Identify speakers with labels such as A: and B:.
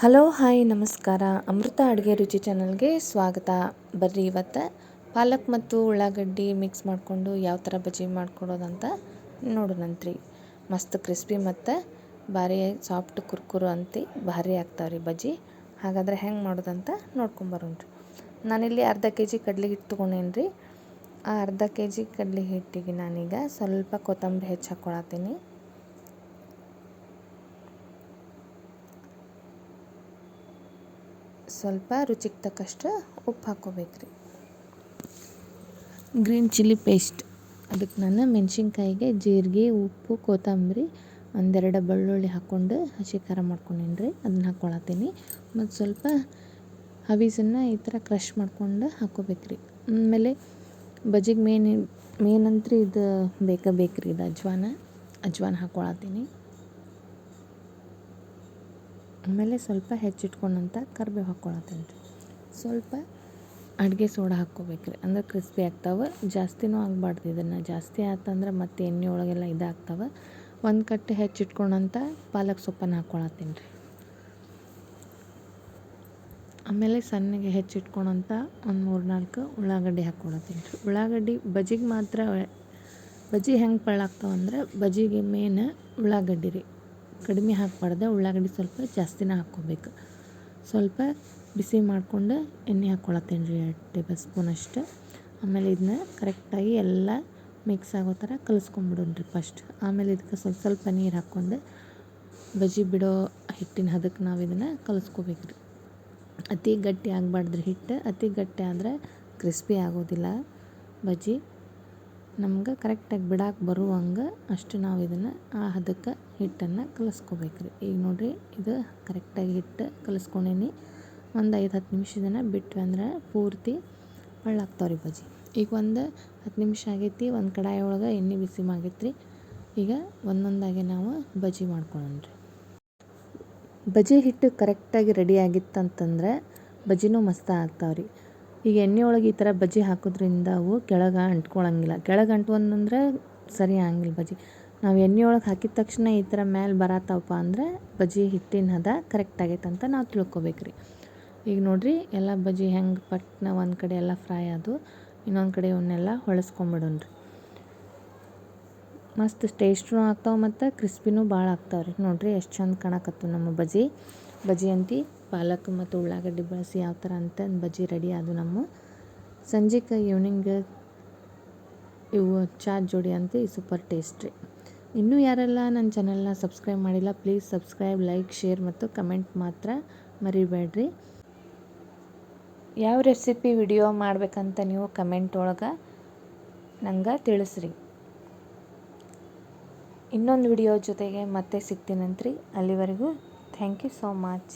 A: Hello hi ನಮಸ್ಕಾರ. ಅಮೃತ ಅಡುಗೆ ರುಚಿ ಚಾನಲ್ಗೆ ಸ್ವಾಗತ. ಬರ್ರಿ ಇವತ್ತು ಪಾಲಕ್ ಮತ್ತು ಉಳ್ಳಾಗಡ್ಡಿ ಮಿಕ್ಸ್ ಮಾಡಿಕೊಂಡು ಯಾವ ಥರ ಬಜ್ಜಿ ಮಾಡ್ಕೊಡೋದಂತ ನೋಡೋಣಂತ್ರಿ. ಮಸ್ತ್ ಕ್ರಿಸ್ಪಿ ಮತ್ತು ಭಾರಿ ಸಾಫ್ಟ್ ಕುರ್ಕುರು ಅಂತಿ ಭಾರಿ ಆಗ್ತಾವ್ರಿ ಬಜ್ಜಿ. ಹಾಗಾದರೆ ಹೆಂಗೆ ಮಾಡೋದಂತ ನೋಡ್ಕೊಂಬರೋಣ್ರಿ. ನಾನಿಲ್ಲಿ ಅರ್ಧ kg ಕಡಲೆ ಹಿಟ್ಟು ತೊಗೊಂಡೇನಿ ರೀ. ಆ ಅರ್ಧ kg ಕಡಲೆ ಹಿಟ್ಟಿಗೆ ನಾನೀಗ ಸ್ವಲ್ಪ ಕೊತ್ತಂಬರಿ ಹೆಚ್ಚಿ ಹಾಕ್ಕೊಳತ್ತೀನಿ. ಸ್ವಲ್ಪ ರುಚಿಗೆ ತಕ್ಕಷ್ಟು ಉಪ್ಪು ಹಾಕ್ಕೋಬೇಕ್ರಿ. ಗ್ರೀನ್ ಚಿಲ್ಲಿ ಪೇಸ್ಟ್, ಅದಕ್ಕೆ ನಾನು ಮೆಣಸಿನ್ಕಾಯಿಗೆ ಜೀರಿಗೆ, ಉಪ್ಪು, ಕೊತ್ತಂಬರಿ, ಒಂದೆರಡು ಬೆಳ್ಳುಳ್ಳಿ ಹಾಕ್ಕೊಂಡು ಹಸಿ ಖಾರ ಮಾಡ್ಕೊಂಡೇನಿ ರೀ. ಅದನ್ನ ಹಾಕ್ಕೊಳತ್ತೀನಿ. ಮತ್ತು ಸ್ವಲ್ಪ ಹವಿಸನ್ನು ಈ ಥರ ಕ್ರಷ್ ಮಾಡ್ಕೊಂಡು ಹಾಕ್ಕೋಬೇಕ್ರಿ. ಆಮೇಲೆ ಬಜ್ಜಿಗೆ ಮೇನ್ ಅಂತೂ ಇದು ಬೇಕ್ರಿ, ಇದು ಅಜ್ವಾನ ಹಾಕ್ಕೊಳತ್ತೀನಿ. ಆಮೇಲೆ ಸ್ವಲ್ಪ ಹೆಚ್ಚಿಟ್ಕೊಂಡಂಥ ಕರಿಬೇವು ಹಾಕ್ಕೊಳತ್ತೀನಿ ರೀ. ಸ್ವಲ್ಪ ಅಡುಗೆ ಸೋಡಾ ಹಾಕ್ಕೋಬೇಕ್ರಿ, ಅಂದ್ರೆ ಕ್ರಿಸ್ಪಿ ಆಗ್ತಾವೆ. ಜಾಸ್ತಿನೂ ಆಗಬಾರ್ದು. ಇದನ್ನು ಜಾಸ್ತಿ ಆತಂದ್ರೆ ಮತ್ತು ಎಣ್ಣೆ ಒಳಗೆಲ್ಲ ಇದಾಗ್ತಾವೆ. ಒಂದು ಕಟ್ಟೆ ಹೆಚ್ಚಿಟ್ಕೊಂಡಂಥ ಪಾಲಕ್ ಸೊಪ್ಪನ್ನು ಹಾಕ್ಕೊಳತ್ತೀನಿ ರೀ. ಆಮೇಲೆ ಸಣ್ಣಗೆ ಹೆಚ್ಚಿಟ್ಕೊಂಡಂಥ ಒಂದು 3-4 ಉಳ್ಳಾಗಡ್ಡಿ ಹಾಕ್ಕೊಳತ್ತೀನಿ ರೀ. ಉಳ್ಳಾಗಡ್ಡಿ ಬಜ್ಜಿಗೆ ಮಾತ್ರ, ಬಜ್ಜಿ ಹೆಂಗೆ ಪಳ್ಳಾಗ್ತಾವಂದ್ರೆ ಬಜ್ಜಿಗೆ ಮೇನ್ ಉಳ್ಳಾಗಡ್ಡಿ ರೀ. ಕಡಿಮೆ ಹಾಕಬಾರ್ದು, ಉಳ್ಳಾಗಡ್ಡಿ ಸ್ವಲ್ಪ ಜಾಸ್ತಿನೇ ಹಾಕ್ಕೋಬೇಕು. ಸ್ವಲ್ಪ ಬಿಸಿ ಮಾಡಿಕೊಂಡು ಎಣ್ಣೆ ಹಾಕ್ಕೊಳತ್ತೀನಿ ರೀ, 2 ಟೇಬಲ್ ಸ್ಪೂನ್ ಅಷ್ಟು. ಆಮೇಲೆ ಇದನ್ನ ಕರೆಕ್ಟಾಗಿ ಎಲ್ಲ ಮಿಕ್ಸ್ ಆಗೋ ಥರ ಕಲಿಸ್ಕೊಂಬಿಡೋಣ್ರಿ ಫಸ್ಟ್. ಆಮೇಲೆ ಇದಕ್ಕೆ ಸ್ವಲ್ಪ ನೀರು ಹಾಕ್ಕೊಂಡು ಬಜ್ಜಿ ಬಿಡೋ ಹಿಟ್ಟಿನ ಹದಕ್ಕೆ ನಾವು ಇದನ್ನು ಕಲಿಸ್ಕೋಬೇಕ್ರಿ. ಅತಿ ಗಟ್ಟಿ ಆಗಬಾರ್ದ್ರಿ ಹಿಟ್ಟು. ಅತಿ ಗಟ್ಟಿ ಆದರೆ ಕ್ರಿಸ್ಪಿ ಆಗೋದಿಲ್ಲ ಬಜ್ಜಿ. ನಮ್ಗೆ ಕರೆಕ್ಟಾಗಿ ಬಿಡಾಕೆ ಬರುವಂಗೆ ಅಷ್ಟು ನಾವು ಇದನ್ನು ಆ ಹದಕ್ಕೆ ಹಿಟ್ಟನ್ನು ಕಲಿಸ್ಕೋಬೇಕ್ರಿ. ಈಗ ನೋಡಿರಿ, ಇದು ಕರೆಕ್ಟಾಗಿ ಹಿಟ್ಟು ಕಲಿಸ್ಕೊಂಡೇನಿ. ಒಂದು 5-10 ನಿಮಿಷ ಇದನ್ನು ಬಿಟ್ವಿ ಅಂದ್ರೆ ಪೂರ್ತಿ ಪಳ್ಳಾಗ್ತಾವ್ರಿ ಬಜ್ಜಿ. ಈಗ ಒಂದು 10 ನಿಮಿಷ ಆಗೈತಿ. ಒಂದು ಕಡಾಯಿ ಒಳಗೆ ಎಣ್ಣೆ ಬಿಸಿ ಆಗೈತ್ರಿ. ಈಗ ಒಂದೊಂದಾಗಿ ನಾವು ಬಜ್ಜಿ ಮಾಡ್ಕೊಳ್ಳೋಣ್ರಿ. ಬಜ್ಜಿ ಹಿಟ್ಟು ಕರೆಕ್ಟಾಗಿ ರೆಡಿ ಆಗಿತ್ತಂತಂದ್ರೆ ಬಜ್ಜಿನೂ ಮಸ್ತ್ ಆಗ್ತಾವ್ರಿ. ಈಗ ಎಣ್ಣೆ ಒಳಗೆ ಈ ಥರ ಬಜ್ಜಿ ಹಾಕೋದ್ರಿಂದ ಅವು ಕೆಳಗೆ ಅಂಟ್ಕೊಳಂಗಿಲ್ಲ. ಕೆಳಗೆ ಅಂಟ್ಕೊಂಡ್ರೆ ಸರಿ ಆಗಂಗಿಲ್ಲ ಬಜ್ಜಿ. ನಾವು ಎಣ್ಣೆ ಒಳಗೆ ಹಾಕಿದ ತಕ್ಷಣ ಈ ಥರ ಮೇಲೆ ಬರತ್ತವಪ್ಪ ಅಂದ್ರೆ ಬಜ್ಜಿ ಹಿಟ್ಟಿನ ಹದ ಕರೆಕ್ಟ್ ಆಗೈತೆ ಅಂತ ನಾವು ತಿಳ್ಕೊಬೇಕ್ರಿ. ಈಗ ನೋಡಿರಿ, ಎಲ್ಲ ಬಜ್ಜಿ ಹೆಂಗೆ ಪಟ್ನ ಒಂದು ಕಡೆ ಎಲ್ಲ ಫ್ರೈ ಆದವು. ಇನ್ನೊಂದು ಕಡೆ ಇವನ್ನೆಲ್ಲ ಹೊಳಸ್ಕೊಂಬಿಡೋಣ್ರಿ. ಮಸ್ತ್ ಟೇಸ್ಟೂ ಆಗ್ತಾವೆ ಮತ್ತು ಕ್ರಿಸ್ಪಿನೂ ಭಾಳ ಆಗ್ತಾವ್ರಿ. ನೋಡಿರಿ ಎಷ್ಟು ಚಂದ ಕಾಣಕತ್ತು ನಮ್ಮ ಬಜ್ಜಿ ಅಂತಿ ಪಾಲಕ್ ಮತ್ತು ಉಳ್ಳಾಗಡ್ಡಿ ಬಳಸಿ ಯಾವ ಥರ ಅಂತ ಬಜ್ಜಿ ರೆಡಿ ಆದವು ನಮ್ಮ. ಸಂಜೆಗೆ ಈವ್ನಿಂಗ್ ಇವು ಚಾ ಜೋಡಿ ಅಂತ ಸೂಪರ್ ಟೇಸ್ಟ್ ರೀ. ಇನ್ನೂ ಯಾರೆಲ್ಲ ನನ್ನ ಚಾನಲ್ನ ಸಬ್ಸ್ಕ್ರೈಬ್ ಮಾಡಿಲ್ಲ, ಪ್ಲೀಸ್ ಸಬ್ಸ್ಕ್ರೈಬ್, ಲೈಕ್, ಶೇರ್ ಮತ್ತು ಕಮೆಂಟ್ ಮಾತ್ರ ಮರಿಬೇಡ್ರಿ. ಯಾವ ರೆಸಿಪಿ ವಿಡಿಯೋ ಮಾಡಬೇಕಂತ ನೀವು ಕಮೆಂಟ್ ಒಳಗೆ ನಂಗೆ ತಿಳಿಸ್ರಿ. ಇನ್ನೊಂದು ವಿಡಿಯೋ ಜೊತೆಗೆ ಮತ್ತೆ ಸಿಗ್ತೀನಂತ್ರಿ. ಅಲ್ಲಿವರೆಗೂ ಥ್ಯಾಂಕ್ ಯು ಸೋ ಮಚ್.